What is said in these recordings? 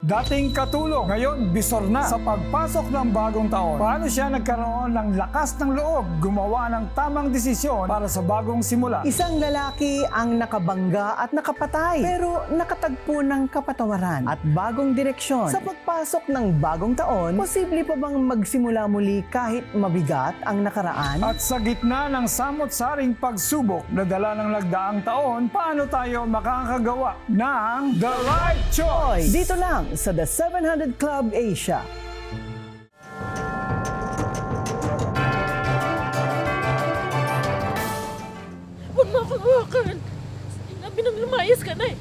Dating katulong, ngayon bisor na. Sa pagpasok ng bagong taon, paano siya nagkaroon ng lakas ng loob gumawa ng tamang desisyon para sa bagong simula? Isang lalaki ang nakabangga at nakapatay, pero nakatagpo ng kapatawaran at bagong direksyon. Sa pagpasok ng bagong taon, posible pa bang magsimula muli kahit mabigat ang nakaraan? At sa gitna ng samot-saring pagsubok na dala ng nagdaang taon, paano tayo makakagawa ng the right choice? Dito lang sa The 700 Club Asia. Huwag mo akong hawakan. Sinabi nang lumayas ka na eh.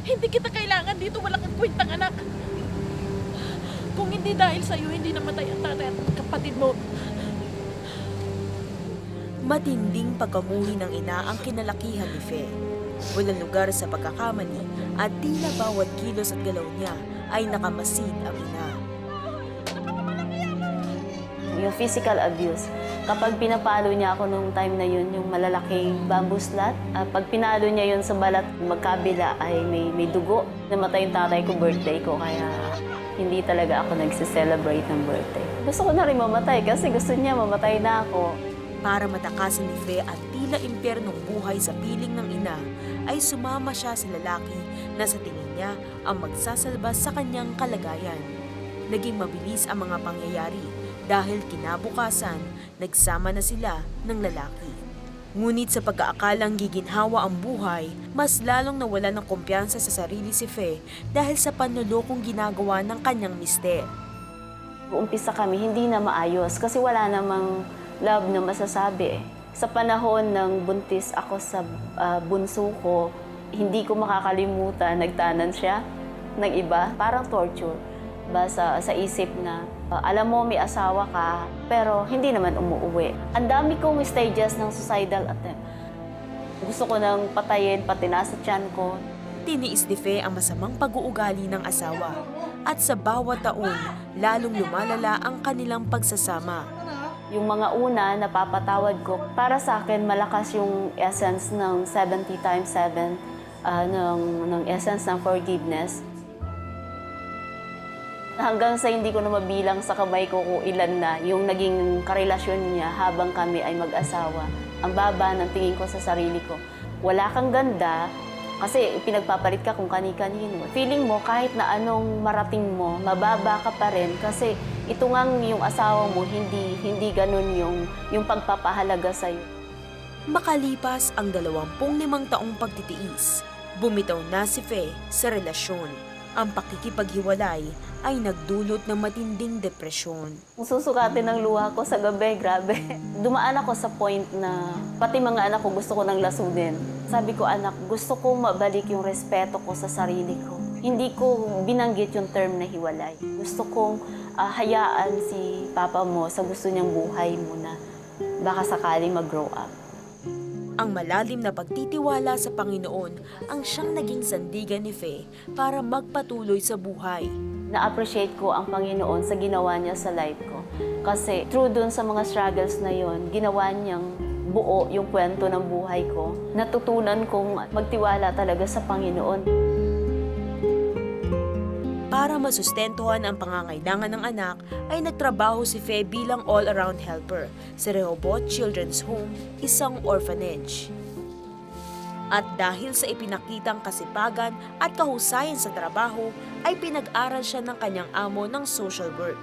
Hindi kita kailangan dito, wala kang kwentang anak. Kung hindi dahil sa'yo, hindi namatay ang tatay at kapatid mo. Matinding pagkamuhi ng ina ang kinalakihan ni Fe. Walang lugar sa pagkakamali at tila bawat kilos at galaw niya ay nakamasid ang ina. Yung physical abuse, kapag pinapalo niya ako nung time na yun, yung malalaking bamboo slat, pag pinalo niya yun sa balat, magkabila ay may dugo. Namatay yung tatay ko, birthday ko, kaya hindi talaga ako nagse-celebrate ng birthday. Gusto ko na rin mamatay kasi gusto niya mamatay na ako. Para matakasan ni Fe ang tila impyernong buhay sa piling ng ina, ay sumama siya sa lalaki na sa tingin niya ang magsasalba sa kanyang kalagayan. Naging mabilis ang mga pangyayari dahil kinabukasan, nagsama na sila ng lalaki. Ngunit sa pag-aakalang giginhawa ang buhay, mas lalong nawala ng kumpiyansa sa sarili si Fe dahil sa panlulokong ginagawa ng kanyang mister. Umpisa kami, hindi na maayos kasi wala namang love na masasabi. Sa panahon ng buntis ako sa bunso ko, hindi ko makakalimutan, nagtanan siya ng iba, parang torture. Sa isip na, alam mo may asawa ka, pero hindi naman umuuwi. Ang dami kong stages ng suicidal attempt. Gusto ko nang patayin, pati nasa tiyan ko. Tiniis ni Fe ang masamang pag-uugali ng asawa at sa bawat taon, lalong lumalala ang kanilang pagsasama. Yung mga una, napapatawad ko. Para sa akin, malakas yung essence ng 70 times 7, ng essence ng forgiveness. Hanggang sa hindi ko na mabilang sa kamay ko kung ilan na yung naging karelasyon niya habang kami ay mag-asawa. Ang baba ng tingin ko sa sarili ko. Wala kang ganda, kasi pinagpapalit ka kung kani-kanino. Feeling mo kahit na anong marating mo, mababa ka pa rin kasi ito ngang yung asawa mo, hindi ganun yung pagpapahalaga sa'yo. Makalipas ang 25 taong pagtitiis, bumitaw na si Fe sa relasyon. Ang pakikipaghiwalay ay nagdulot ng matinding depresyon. Kung susukatin ng luha ko sa gabi, grabe. Dumaan ako sa point na pati mga anak ko gusto ko nang lasudin. Sabi ko, anak, gusto ko mabalik yung respeto ko sa sarili ko. Hindi ko binanggit yung term na hiwalay. Gusto kong hayaan si papa mo sa gusto niyang buhay muna. Baka sakaling mag-grow up. Ang malalim na pagtitiwala sa Panginoon ang siyang naging sandigan ni Fe para magpatuloy sa buhay. Na-appreciate ko ang Panginoon sa ginawa niya sa life ko. Kasi through dun sa mga struggles na yon, ginawa niyang buo yung kwento ng buhay ko. Natutunan kong magtiwala talaga sa Panginoon. Para masustentuhan ang pangangailangan ng anak, ay nagtrabaho si Fe bilang all-around helper sa Rehoboth Children's Home, isang orphanage. At dahil sa ipinakitang kasipagan at kahusayan sa trabaho, ay pinag-aral siya ng kanyang amo ng social work.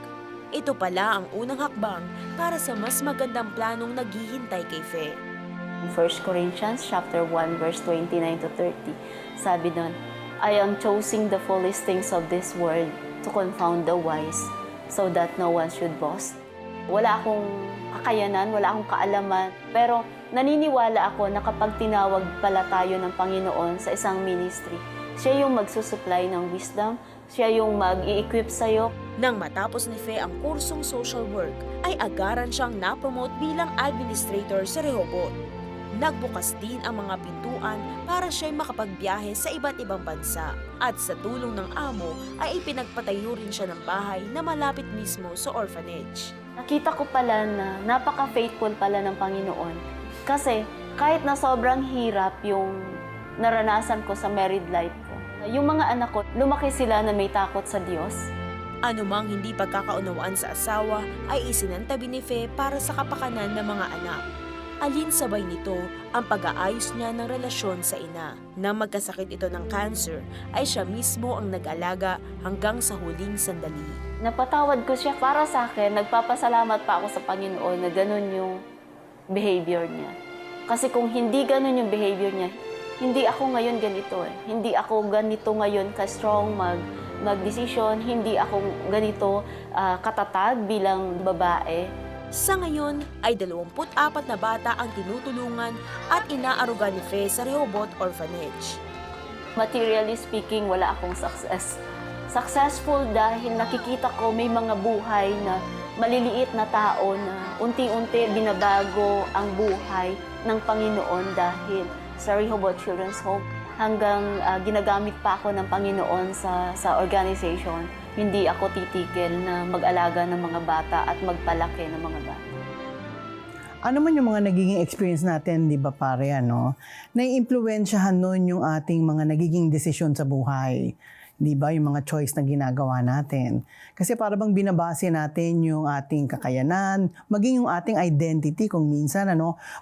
Ito pala ang unang hakbang para sa mas magandang planong naghihintay kay Fe. 1 Corinthians chapter 1 verse 29 to 30. Sabi doon, I am choosing the foolish things of this world to confound the wise, so that no one should boast. Wala akong kakayanan, wala akong kaalaman, pero naniniwala ako na kapag tinawag pala tayo ng Panginoon sa isang ministry, siya yung magsusupply ng wisdom, siya yung mag-i-equip sa'yo. Nang matapos ni Fe ang kursong social work, ay agaran siyang na-promote bilang administrator sa Rehoboth. Nagbukas din ang mga pintuan para siya'y makapagbiyahe sa iba't ibang bansa. At sa tulong ng amo ay ipinagpatayo rin siya ng bahay na malapit mismo sa orphanage. Nakita ko pala na napaka-faithful pala ng Panginoon. Kasi kahit na sobrang hirap yung naranasan ko sa married life ko, Yung mga anak ko, lumaki sila na may takot sa Diyos. Anumang hindi pagkakaunawaan sa asawa ay isinantabi ni Fe para sa kapakanan ng mga anak. Alinsabay nito ang pag-aayos niya ng relasyon sa ina. Nang magkasakit ito ng cancer, ay siya mismo ang nag-alaga hanggang sa huling sandali. Napatawad ko siya para sa akin. Nagpapasalamat pa ako sa Panginoon na ganun yung behavior niya. Kasi kung hindi ganun yung behavior niya, hindi ako ngayon ganito eh. Hindi ako ganito ngayon ka-strong mag-desisyon. Hindi ako ganito katatag bilang babae. Sa ngayon ay 24 na bata ang tinutulungan at inaaruga ni Fe sa Rehoboth Orphanage. Materially speaking, wala akong success. Successful dahil nakikita ko may mga buhay na maliliit na tao na unti-unti binabago ang buhay ng Panginoon dahil sa Rehoboth Children's Home. Hanggang ginagamit pa ako ng Panginoon sa organization. Hindi ako titigil na mag-alaga ng mga bata at magpalaki ng mga bata. Ano man yung mga nagiging experience natin, di ba pare, naiimpluwensyahan nun yung ating mga nagiging desisyon sa buhay. Di ba? Yung mga choice na ginagawa natin. Kasi para bang binabase natin yung ating kakayanan, maging yung ating identity kung minsan,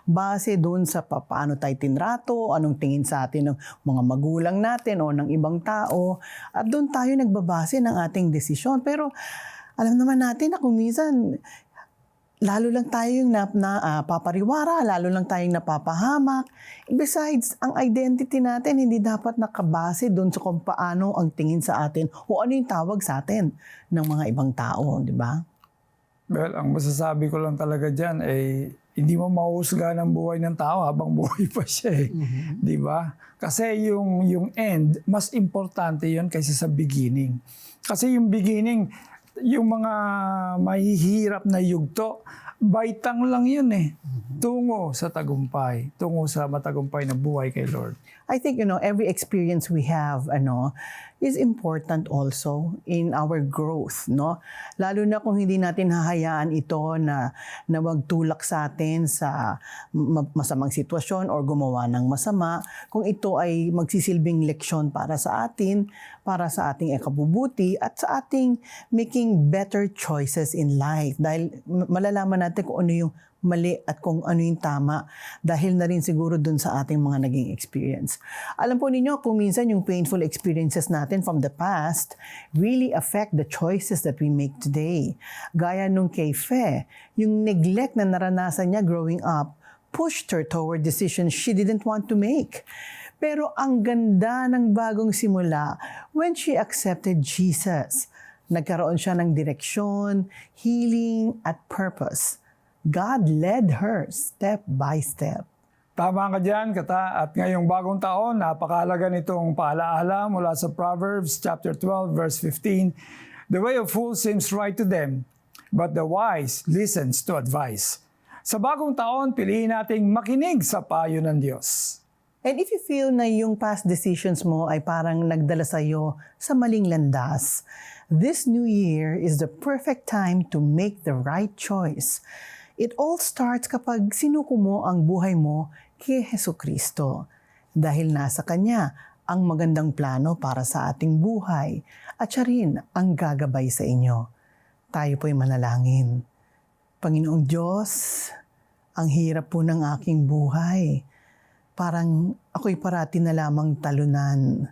base doon sa paano tayo tinrato, anong tingin sa atin ng mga magulang natin o ng ibang tao. At doon tayo nagbabase ng ating desisyon. Pero alam naman natin na kung minsan, lalo lang tayong papariwara, lalo lang tayong napapahamak. Besides, ang identity natin hindi dapat nakabase doon sa kung paano ang tingin sa atin o ano yung tawag sa atin ng mga ibang tao, di ba? Well, ang masasabi ko lang talaga dyan ay hindi mo mahusga ng buhay ng tao habang buhay pa siya eh. Di ba? Kasi yung end, mas importante yun kaysa sa beginning. Kasi yung beginning, yung mga mahihirap na yugto, baitang lang yun eh. Tungo sa tagumpay. Tungo sa matagumpay na buhay kay Lord. I think, every experience we have, is important also in our growth, no? Lalo na kung hindi natin hahayaan ito na magtulak sa atin sa masamang sitwasyon or gumawa ng masama, kung ito ay magsisilbing leksyon para sa atin, para sa ating ikabubuti at sa ating making better choices in life. Dahil malalaman natin kung ano yung mali at kung ano yung tama dahil na rin siguro dun sa ating mga naging experience. Alam po ninyo, kung minsan yung painful experiences natin from the past really affect the choices that we make today. Gaya nung kay Fe, yung neglect na naranasan niya growing up pushed her toward decisions she didn't want to make. Pero ang ganda ng bagong simula when she accepted Jesus. Nagkaroon siya ng direksyon, healing, at purpose. God led her step by step. Tama ka dyan, Kata. At ngayong bagong taon, napakahalaga nitong paalaala mula sa Proverbs chapter 12, verse 15. The way of fools seems right to them, but the wise listens to advice. Sa bagong taon, piliin nating makinig sa payo ng Diyos. And if you feel na yung past decisions mo ay parang nagdala sa'yo sa maling landas, this new year is the perfect time to make the right choice. It all starts kapag sinuko mo ang buhay mo kay Jesucristo. Dahil nasa Kanya ang magandang plano para sa ating buhay at siya rin ang gagabay sa inyo. Tayo po'y manalangin. Panginoong Diyos, ang hirap po ng aking buhay. Parang ako'y parati na lamang talunan.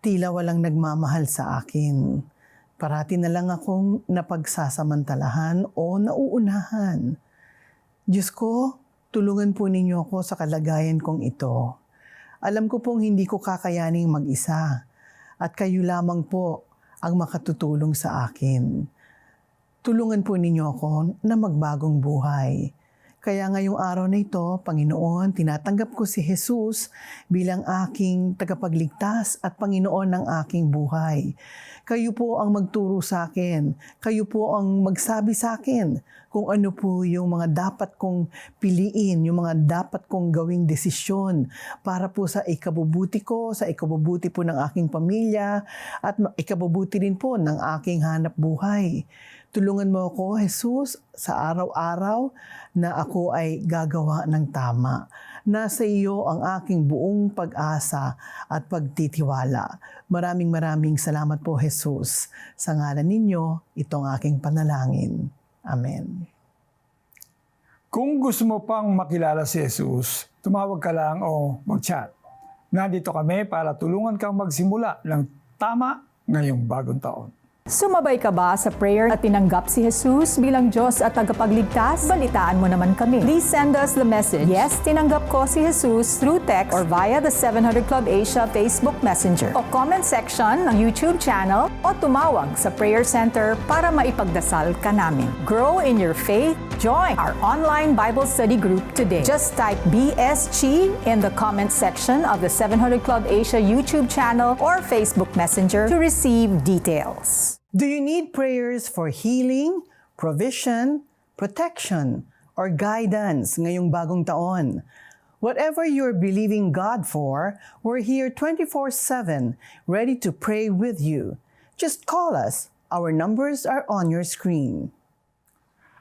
Tila walang nagmamahal sa akin. Parati na lang akong napagsasamantalahan o nauunahan. Diyos ko, tulungan po ninyo ako sa kalagayan kong ito. Alam ko pong hindi ko kakayaning mag-isa at kayo lamang po ang makatutulong sa akin. Tulungan po ninyo ako na magbagong buhay. Kaya ngayong araw na ito, Panginoon, tinatanggap ko si Jesus bilang aking tagapagligtas at Panginoon ng aking buhay. Kayo po ang magturo sa akin. Kayo po ang magsabi sa akin kung ano po yung mga dapat kong piliin, yung mga dapat kong gawing desisyon para po sa ikabubuti ko, sa ikabubuti po ng aking pamilya, at ikabubuti rin po ng aking hanap buhay. Tulungan mo ako, Jesus, sa araw-araw na ako ay gagawa ng tama. Nasa iyo ang aking buong pag-asa at pagtitiwala. Maraming salamat po, Jesus. Sa ngalan ninyo, itong aking panalangin. Amen. Kung gusto mo pang makilala si Jesus, tumawag ka lang o mag-chat. Nandito kami para tulungan kang magsimula ng tama ngayong bagong taon. Sumabay ka ba sa prayer at tinanggap si Jesus bilang Diyos at tagapagligtas? Balitaan mo naman kami. Please send us the message, "Yes, tinanggap ko si Jesus," through text or via the 700 Club Asia Facebook Messenger o comment section ng YouTube channel o tumawag sa prayer center para maipagdasal ka namin. Grow in your faith. Join our online Bible study group today. Just type BSG in the comment section of the 700 Club Asia YouTube channel or Facebook Messenger to receive details. Do you need prayers for healing, provision, protection, or guidance ngayong bagong taon? Whatever you're believing God for, we're here 24/7, ready to pray with you. Just call us. Our numbers are on your screen.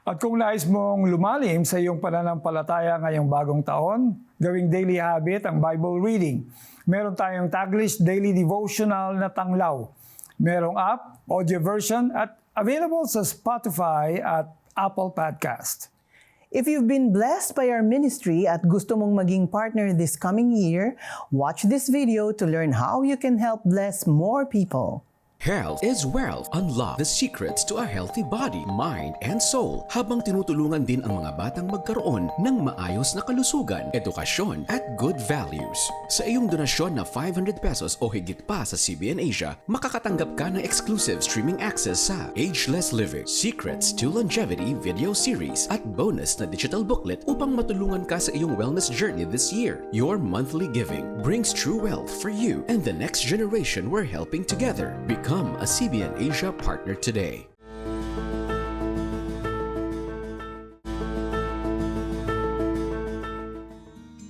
At kung nais mong lumalim sa iyong pananampalataya ngayong bagong taon, gawing daily habit ang Bible reading. Meron tayong Taglish Daily Devotional na tanglaw. Merong app, audio version, at available sa Spotify at Apple Podcast. If you've been blessed by our ministry at gusto mong maging partner this coming year, watch this video to learn how you can help bless more people. Health is wealth. Unlock the secrets to a healthy body, mind, and soul habang tinutulungan din ang mga batang magkaroon ng maayos na kalusugan, edukasyon, at good values. Sa iyong donasyon na 500 pesos o higit pa sa CBN Asia, makakatanggap ka ng exclusive streaming access sa Ageless Living, Secrets to Longevity video series at bonus na digital booklet upang matulungan ka sa iyong wellness journey this year. Your monthly giving brings true wealth for you and the next generation we're helping together. Become a CBN Asia partner today.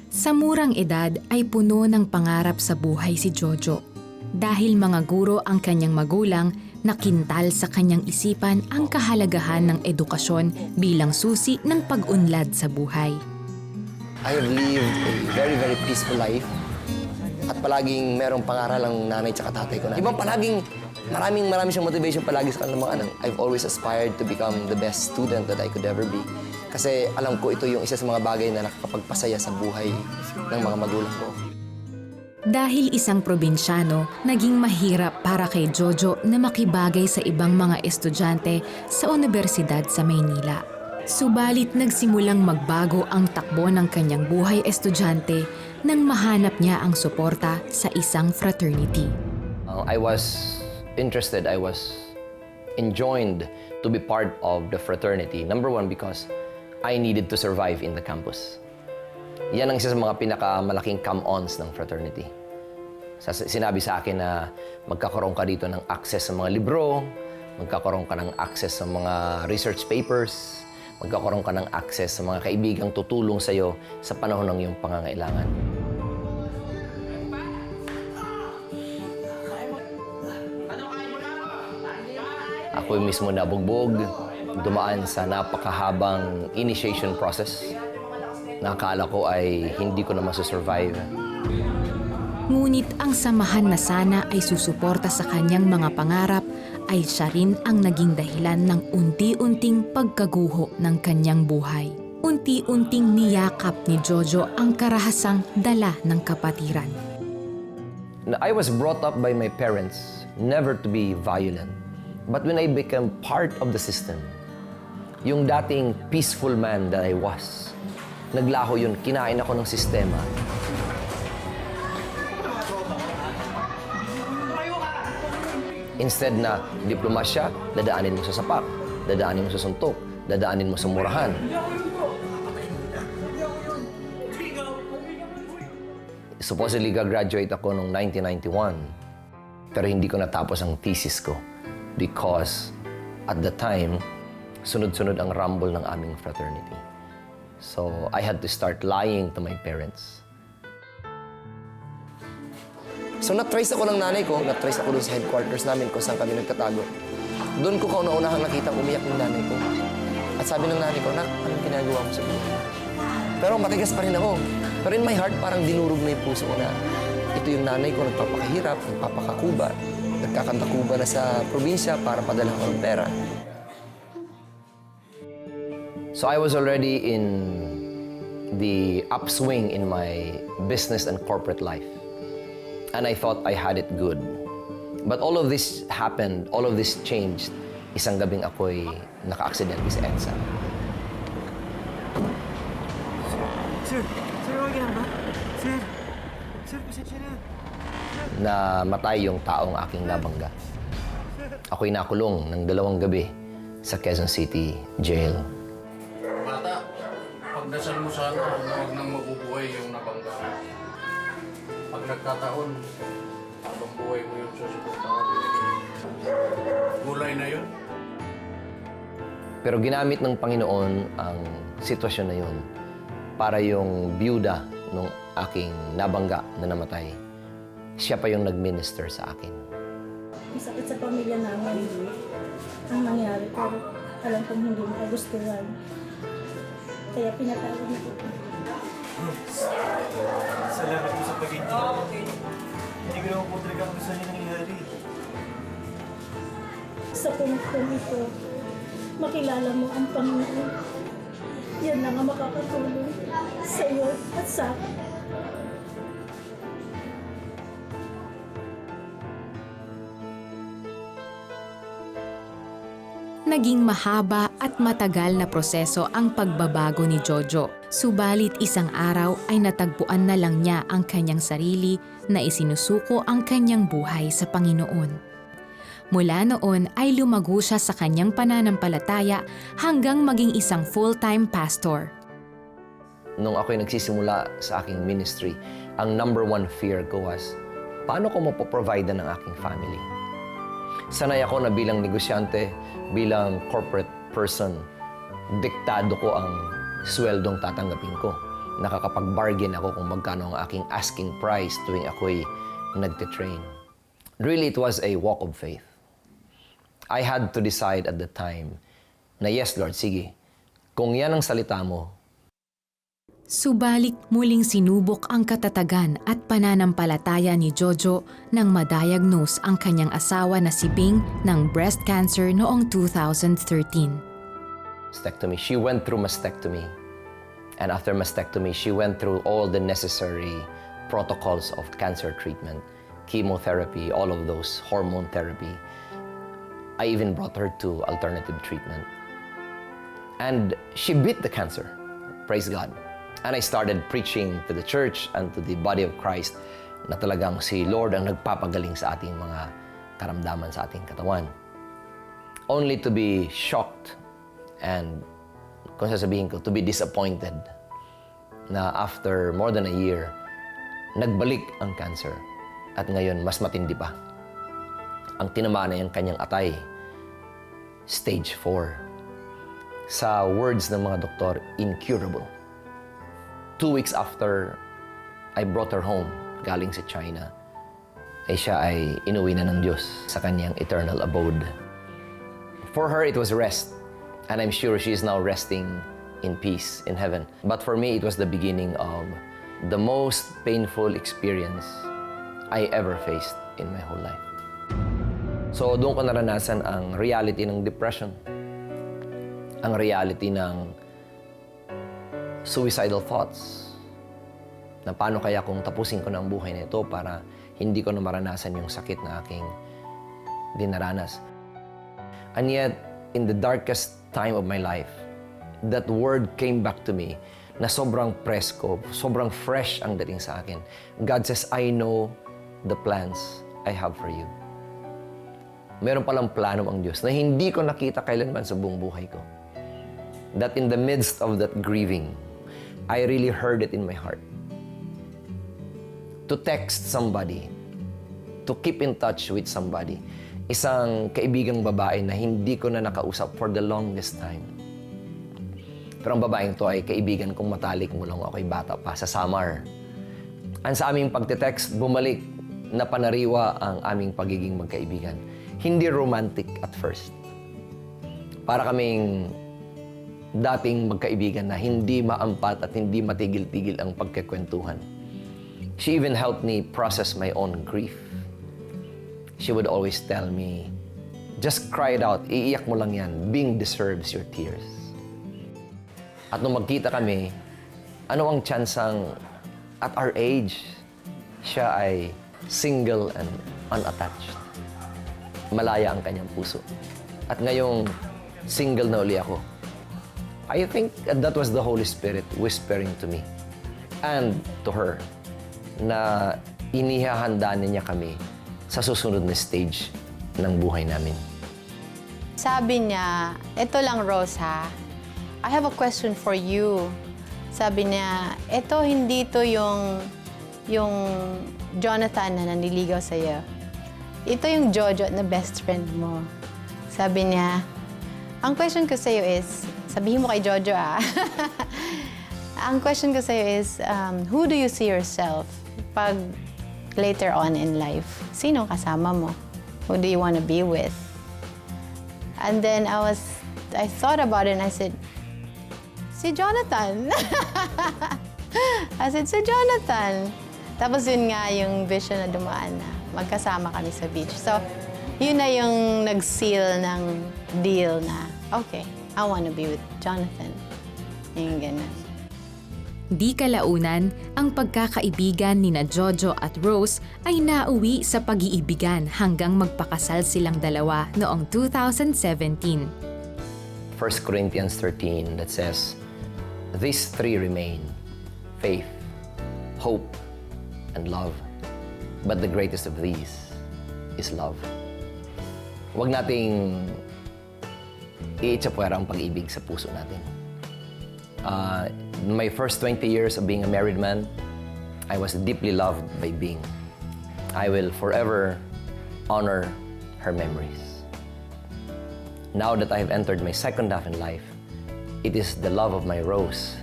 Sa murang edad ay puno ng pangarap sa buhay si Jojo. Dahil mga guro ang kanyang magulang, nakintal sa kanyang isipan ang kahalagahan ng edukasyon bilang susi ng pag-unlad sa buhay. I have lived a very, very peaceful life. At palaging merong pangaral ang nanay at tatay ko na. Ibang palaging marami siyang motivation palagi sa kanilang mga anak. I've always aspired to become the best student that I could ever be. Kasi alam ko ito yung isa sa mga bagay na nakakapagpasaya sa buhay ng mga magulang ko. Dahil isang probinsyano, naging mahirap para kay Jojo na makibagay sa ibang mga estudyante sa universidad sa Maynila. Subalit nagsimulang magbago ang takbo ng kanyang buhay estudyante nang mahanap niya ang suporta sa isang fraternity. I was interested, I was enjoined to be part of the fraternity. Number one, because I needed to survive in the campus. Yan ang isa sa mga pinakamalaking come-ons ng fraternity. Sinabi sa akin na magkakaroon ka dito ng access sa mga libro, magkakaroon ka ng access sa mga research papers, magkakaroon ka ng access sa mga kaibigang tutulong sa'yo sa panahon ng iyong pangangailangan. Ako mismo nabugbog, dumaan sa napakahabang initiation process na akala ko ay hindi ko na masusurvive. Ngunit ang samahan na sana ay susuporta sa kanyang mga pangarap ay siya rin ang naging dahilan ng unti-unting pagkaguho ng kanyang buhay. Unti-unting niyakap ni Jojo ang karahasang dala ng kapatiran. I was brought up by my parents never to be violent. But when I became part of the system, yung dating peaceful man that I was, naglaho yun, kinain ako ng sistema. Instead na diplomasya, dadaanin mo sa sapak, dadaanin mo sa suntok, dadaanin mo sa murahan. Supposedly, gagraduate ako noong 1991. Pero hindi ko natapos ang thesis ko because at the time, sunod-sunod ang rumble ng aming fraternity. So, I had to start lying to my parents. So, na-trace ako ng nanay ko, na-trace ako doon sa headquarters namin kung saan kami nagtatago. Doon ko kauna-unahang nakita umiyak ng nanay ko. At sabi ng nanay ko, "Nak, anong ginagawa mo sa buhay?" Pero matigas pa rin ako. Pero in my heart, parang dinurog na yung puso ko na ito yung nanay ko, nagpapakahirap, nagpapakakuba, nagkakanta-kuba na sa probinsya para padala ko ng pera. So I was already in the upswing in my business and corporate life. And I thought I had it good. But all of this happened, all of this changed. Isang gabing ako'y naka-aksidente sa EDSA. Sir, okay lang ba? Sir, pasensya na. Namatay yung taong aking nabangga. Ako'y nakulong ng 2 gabi sa Quezon City Jail. Bata, pagdasal mo sana na huwag nang mabubuhay yung nabangga. Pag nagkataon, habang buhay mo yung susuportahan. Gulay na yun. Pero ginamit ng Panginoon ang sitwasyon na yun para yung byuda ng aking nabangga na namatay, siya pa yung nag-minister sa akin. Masakit sa pamilya namin ang nangyari, pero alam kong hindi mo kagustuhan. Kaya pinatawag na ko. Salamat mo sa pag-ibig. Hindi ko naman po talaga ang gusto niya nangyari. Sa punong ito, makilala mo ang Panginoon. Yan lang ang makakatulong sa iyo at sa akin. Naging mahaba at matagal na proseso ang pagbabago ni Jojo. Subalit isang araw ay natagpuan na lang niya ang kanyang sarili na isinusuko ang kanyang buhay sa Panginoon. Mula noon ay lumago siya sa kanyang pananampalataya hanggang maging isang full-time pastor. Nung ako'y nagsisimula sa aking ministry, ang number 1 fear ko was, paano ko mapoprovide ng aking family? Sanay ako na bilang negosyante, bilang corporate person, diktado ko ang sweldong tatanggapin ko. Nakakapag-bargain ako kung magkano ang aking asking price tuwing ako'y nagtitrain. Really, it was a walk of faith. I had to decide at the time na yes, Lord, sige, kung yan ang salita mo. Subalit muling sinubok ang katatagan at pananampalataya ni Jojo nang madiagnose ang kanyang asawa na si Bing ng breast cancer noong 2013. Mastectomy. She went through mastectomy. And after mastectomy, she went through all the necessary protocols of cancer treatment, chemotherapy, all of those, hormone therapy. I even brought her to alternative treatment. And she beat the cancer. Praise God. And I started preaching to the church and to the body of Christ na talagang si Lord ang nagpapagaling sa ating mga karamdaman sa ating katawan. Only to be shocked and, kung sasabihin ko, to be disappointed na after more than a year, nagbalik ang cancer at ngayon mas matindi pa. Ang tinamaan na yung kanyang atay, stage 4. Sa words ng mga doktor, incurable. 2 weeks after I brought her home, galing sa China, ay siya ay inuwi na ng Diyos sa kanyang eternal abode. For her, it was rest. And I'm sure she is now resting in peace in heaven. But for me, it was the beginning of the most painful experience I ever faced in my whole life. So doon ko naranasan ang reality ng depression, ang reality ng suicidal thoughts, na paano kaya kung tapusin ko na ang buhay nito para hindi ko na maranasan yung sakit na aking dinaranas. And yet, in the darkest time of my life, that word came back to me na sobrang presko, sobrang fresh ang dating sa akin. God says, I know the plans I have for you. Meron palang plano ang Diyos na hindi ko nakita kailanman sa buong buhay ko. That in the midst of that grieving, I really heard it in my heart. To text somebody, to keep in touch with somebody, isang kaibigang babae na hindi ko na nakausap for the longest time. Pero ang babaeng to ay kaibigan kong matalik mula nung ako'y bata pa sa Samar. Ang sa aming pagte-text, bumalik na panariwa ang aming pagiging magkaibigan. Hindi romantic at first. Para kaming dating magkaibigan na hindi maampat at hindi matigil-tigil ang pagkakwentuhan. She even helped me process my own grief. She would always tell me, just cry it out, iiyak mo lang yan, Bing deserves your tears. At nung magkita kami, ano ang tsansang at our age, siya ay single and unattached. Malaya ang kanyang puso. At ngayong single na uli ako, I think that was the Holy Spirit whispering to me and to her na inihahanda niya kami sa susunod na stage ng buhay namin. Sabi niya, ito lang Rose ha, I have a question for you. Sabi niya, ito hindi to yung Jonathan na nanliligaw sa'yo. Ito yung Jojo na best friend mo. Sabi niya, ang question ko sa'yo is, sabihin mo kay Jojo ang question ko sa'yo is, who do you see yourself pag later on in life? Sino kasama mo? Who do you want to be with? And then I thought about it and I said, si Jonathan. I said, si Jonathan. Tapos yun nga yung vision na dumaan na magkasama kami sa beach. So, yun na yung nag-seal ng deal na, okay, I want to be with Jonathan. Yung ganun. Di kalaunan, ang pagkakaibigan nina Jojo at Rose ay nauwi sa pag-iibigan hanggang magpakasal silang dalawa noong 2017. 1 Corinthians 13 that says, these three remain, faith, hope, and love. But the greatest of these is love. Huwag nating iitsapwera ang pag-ibig sa puso natin. My first 20 years of being a married man, I was deeply loved by Bing. I will forever honor her memories. Now that I have entered my second half in life, it is the love of my Rose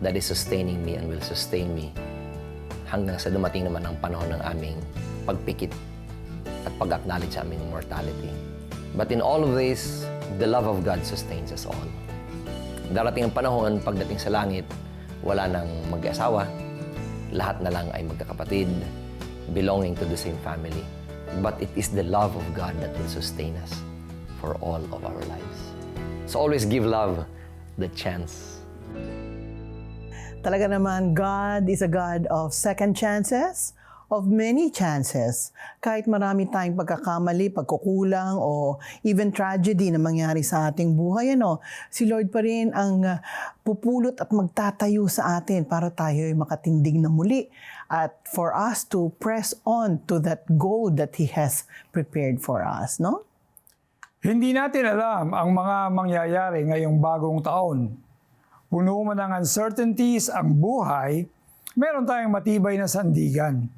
that is sustaining me and will sustain me hanggang sa dumating naman ang panahon ng aming pagpikit at pag-acknowledge sa aming mortality. But in all of this, the love of God sustains us all. Darating ang panahon, pagdating sa langit, wala nang mag-asawa, lahat na lang ay magkakapatid, belonging to the same family. But it is the love of God that will sustain us for all of our lives. So always give love the chance. Talaga naman, God is a God of second chances, of many chances. Kahit marami tayong pagkakamali, pagkukulang, o even tragedy na mangyari sa ating buhay, si Lord pa rin ang pupulot at magtatayo sa atin para tayo ay makatindig na muli at for us to press on to that goal that He has prepared for us, no? Hindi natin alam ang mga mangyayari ngayong bagong taon. Puno man ng uncertainties ang buhay, meron tayong matibay na sandigan,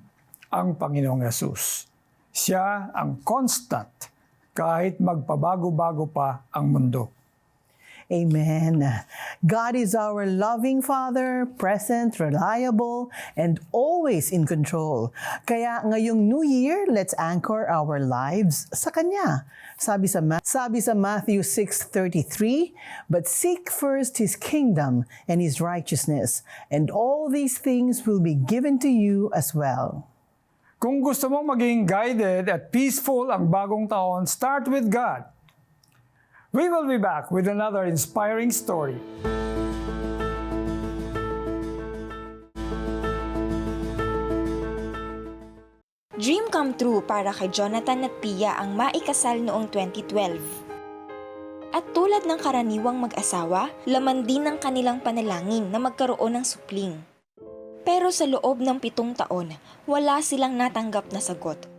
ang Panginoong Yesus. Siya ang constant kahit magpabago-bago pa ang mundo. Amen. God is our loving Father, present, reliable, and always in control. Kaya ngayong New Year, let's anchor our lives sa Kanya. Sabi sa Matthew 6:33, but seek first His kingdom and His righteousness, and all these things will be given to you as well. Kung gusto mong maging guided at peaceful ang bagong taon, start with God. We will be back with another inspiring story. Dream come true para kay Jonathan at Pia ang maikasal noong 2012. At tulad ng karaniwang mag-asawa, laman din ng kanilang panalangin na magkaroon ng supling. Pero sa loob ng 7 taon, wala silang natanggap na sagot.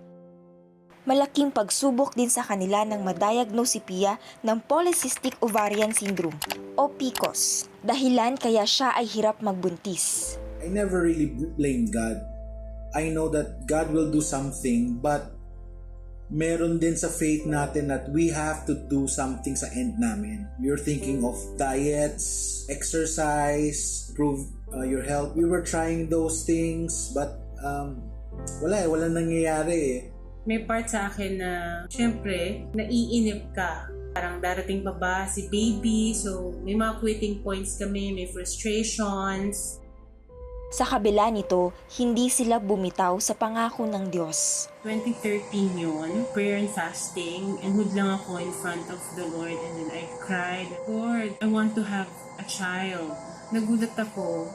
Malaking pagsubok din sa kanila nang madiagnose si Pia ng Polycystic Ovarian Syndrome o PCOS, dahilan kaya siya ay hirap magbuntis. I never really blame God. I know that God will do something, but meron din sa faith natin that we have to do something sa end namin. We were thinking of diets, exercise, improve your health. We were trying those things, but walang nangyayari eh. May part sa akin na, syempre, naiinip ka. Parang darating pa ba si baby? So, may mga quitting points kami, may frustrations. Sa kabila nito, hindi sila bumitaw sa pangako ng Diyos. 2013 yun, prayer and fasting, and hood lang ako in front of the Lord, and then I cried, Lord, I want to have a child. Nagulat ako,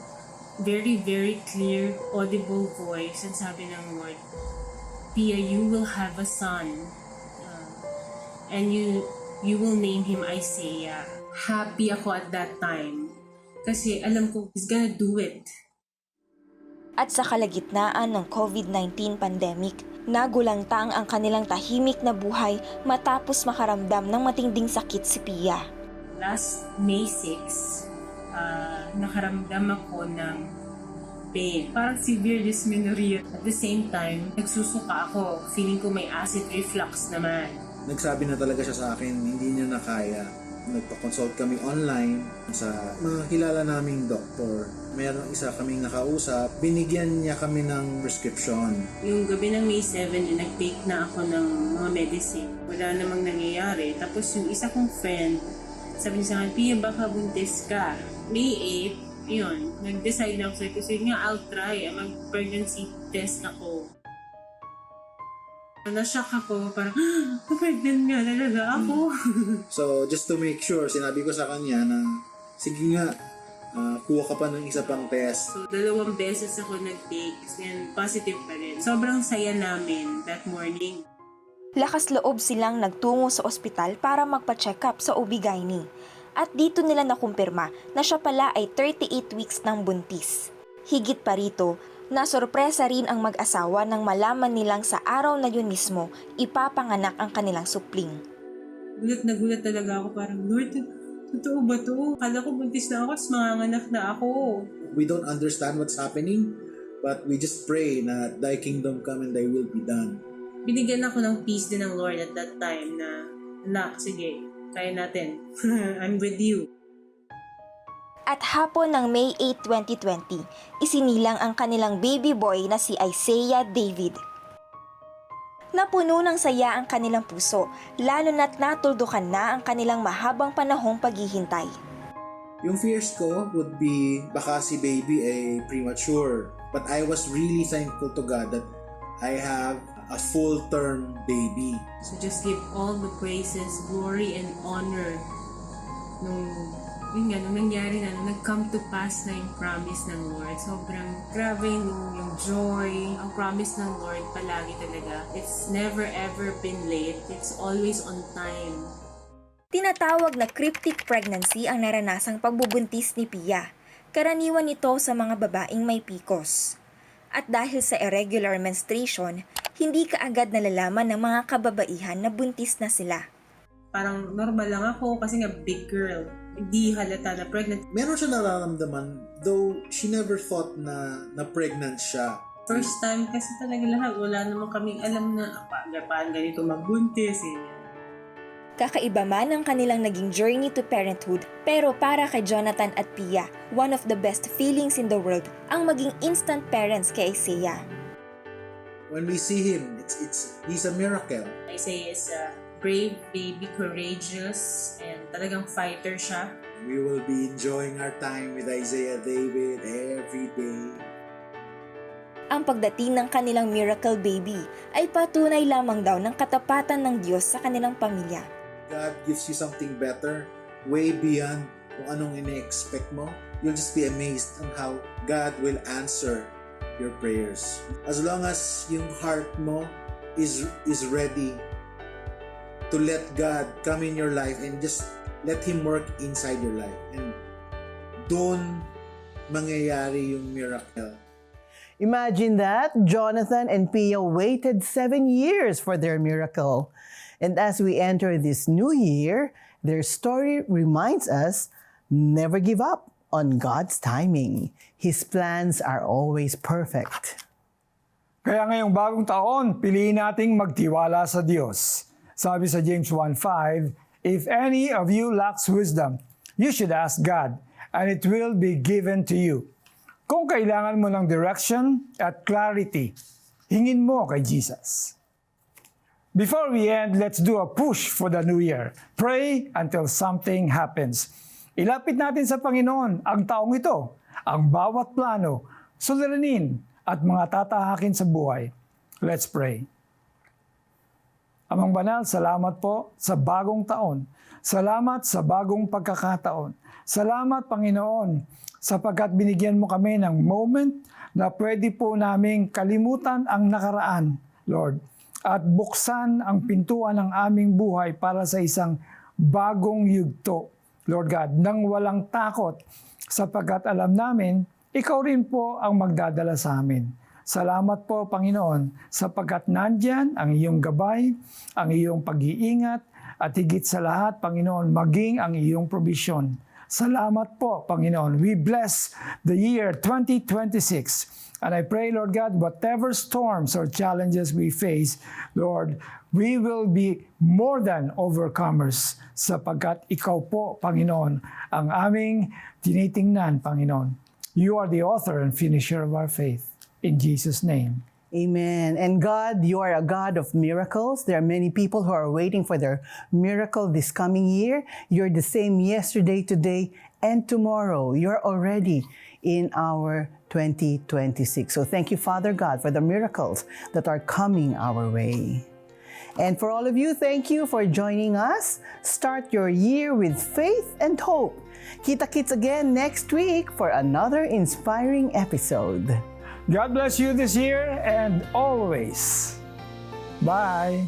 very, very clear, audible voice, and sabi ng Lord, Pia, you will have a son, and you will name him Isaiah. Happy ako at that time, kasi alam ko, He's gonna do it. At sa kalagitnaan ng COVID-19 pandemic, nagulantang ang kanilang tahimik na buhay matapos makaramdam ng matinding sakit si Pia. Last May 6, nakaramdam ako ng pain. Parang severe dysmenorrhea. At the same time, nagsusuka ako. Feeling ko may acid reflux naman. Nagsabi na talaga siya sa akin, hindi niya na kaya. Nagpa-consult kami online sa mga kilala naming doktor. Mayroong isa kaming nakausap, binigyan niya kami ng prescription. Yung gabi ng May 7, nag-take na ako ng mga medicine. Wala namang nangyayari. Tapos yung isa kong friend, sabi niya sa akin, Pia, baka buntis ka. May 8, yun, nag-decide na ako sa kasi nga, I'll try. Mag-pregnancy test ako. Na-shock ako, parang, pregnant nga talaga ako. So, just to make sure, sinabi ko sa kanya na, sige nga, kuha ka pa ng isa pang test. So, 2 beses ako nag-take, and positive pa rin. Sobrang saya namin that morning. Lakas loob silang nagtungo sa ospital para magpa-check up sa OB-GYN. At dito nila nakumpirma na siya pala ay 38 weeks ng buntis. Higit pa rito, nasorpresa rin ang mag-asawa nang malaman nilang sa araw na yun mismo, ipapanganak ang kanilang supling. Gulat na gulat talaga ako, parang, Lord, totoo ba to? Kala ko buntis na ako, manganganak na ako. We don't understand what's happening, but we just pray na thy kingdom come and thy will be done. Binigyan ako ng peace din ng Lord at that time na, anak, sige, kaya natin. I'm with you. At hapon ng May 8, 2020, isinilang ang kanilang baby boy na si Isaiah David. Napuno ng saya ang kanilang puso, lalo na't natuldukan na ang kanilang mahabang panahong paghihintay. Yung fears ko would be baka si baby ay premature. But I was really thankful to God that I have a full-term baby. So just give all the praises, glory, and honor nung nangyari na, nung nag-come to pass na yung promise ng Lord. Sobrang grabe yung joy. Ang promise ng Lord palagi talaga. It's never ever been late. It's always on time. Tinatawag na cryptic pregnancy ang naranasang pagbubuntis ni Pia. Karaniwan ito sa mga babaeng may PCOS. At dahil sa irregular menstruation, hindi kaagad nalalaman ng mga kababaihan na buntis na sila. Parang normal lang ako kasi nga big girl. Hindi halata na pregnant. Meron siya nararamdaman, though she never thought na pregnant siya. First time kasi talaga lahat, wala naman kaming alam na paano ganito magbuntis. Kakaiba man ang kanilang naging journey to parenthood, pero para kay Jonathan at Pia, one of the best feelings in the world ang maging instant parents kay Isaiah. When we see him, he's a miracle. Isaiah is a brave baby, courageous, and talagang fighter siya. We will be enjoying our time with Isaiah David every day. Ang pagdating ng kanilang miracle baby ay patunay lamang daw ng katapatan ng Diyos sa kanilang pamilya. God gives you something better, way beyond kung anong ine-expect mo. You'll just be amazed on how God will answer your prayers. As long as yung heart mo is ready to let God come in your life and just let Him work inside your life. And doon mangyayari yung miracle. Imagine that, Jonathan and Pia waited 7 years for their miracle. And as we enter this new year, their story reminds us, never give up on God's timing. His plans are always perfect. Kaya ngayong bagong taon, piliin nating magtiwala sa Diyos. Sabi sa James 1:5, "If any of you lacks wisdom, you should ask God, and it will be given to you." Kung kailangan mo ng direction at clarity, hingin mo kay Jesus. Before we end, let's do a push for the new year. Pray until something happens. Ilapit natin sa Panginoon ang taong ito, ang bawat plano, suliranin, at mga tatahakin sa buhay. Let's pray. Amang Banal, salamat po sa bagong taon. Salamat sa bagong pagkakataon. Salamat, Panginoon, sapagkat binigyan mo kami ng moment na pwede po naming kalimutan ang nakaraan, Lord, at buksan ang pintuan ng aming buhay para sa isang bagong yugto, Lord God, nang walang takot, sapagkat alam namin, Ikaw rin po ang magdadala sa amin. Salamat po, Panginoon, sapagkat nandyan ang iyong gabay, ang iyong pag-iingat, at higit sa lahat, Panginoon, maging ang iyong provision. Salamat po, Panginoon. We bless the year 2026. And I pray, Lord God, whatever storms or challenges we face, Lord, we will be more than overcomers sapagkat Ikaw po, Panginoon, ang aming tinitingnan, Panginoon. You are the author and finisher of our faith. In Jesus' name. Amen. And God, you are a God of miracles. There are many people who are waiting for their miracle this coming year. You're the same yesterday, today, and tomorrow. You're already in our 2026. So thank you, Father God, for the miracles that are coming our way. And for all of you, thank you for joining us. Start your year with faith and hope. Kita-kits again next week for another inspiring episode. God bless you this year and always. Bye.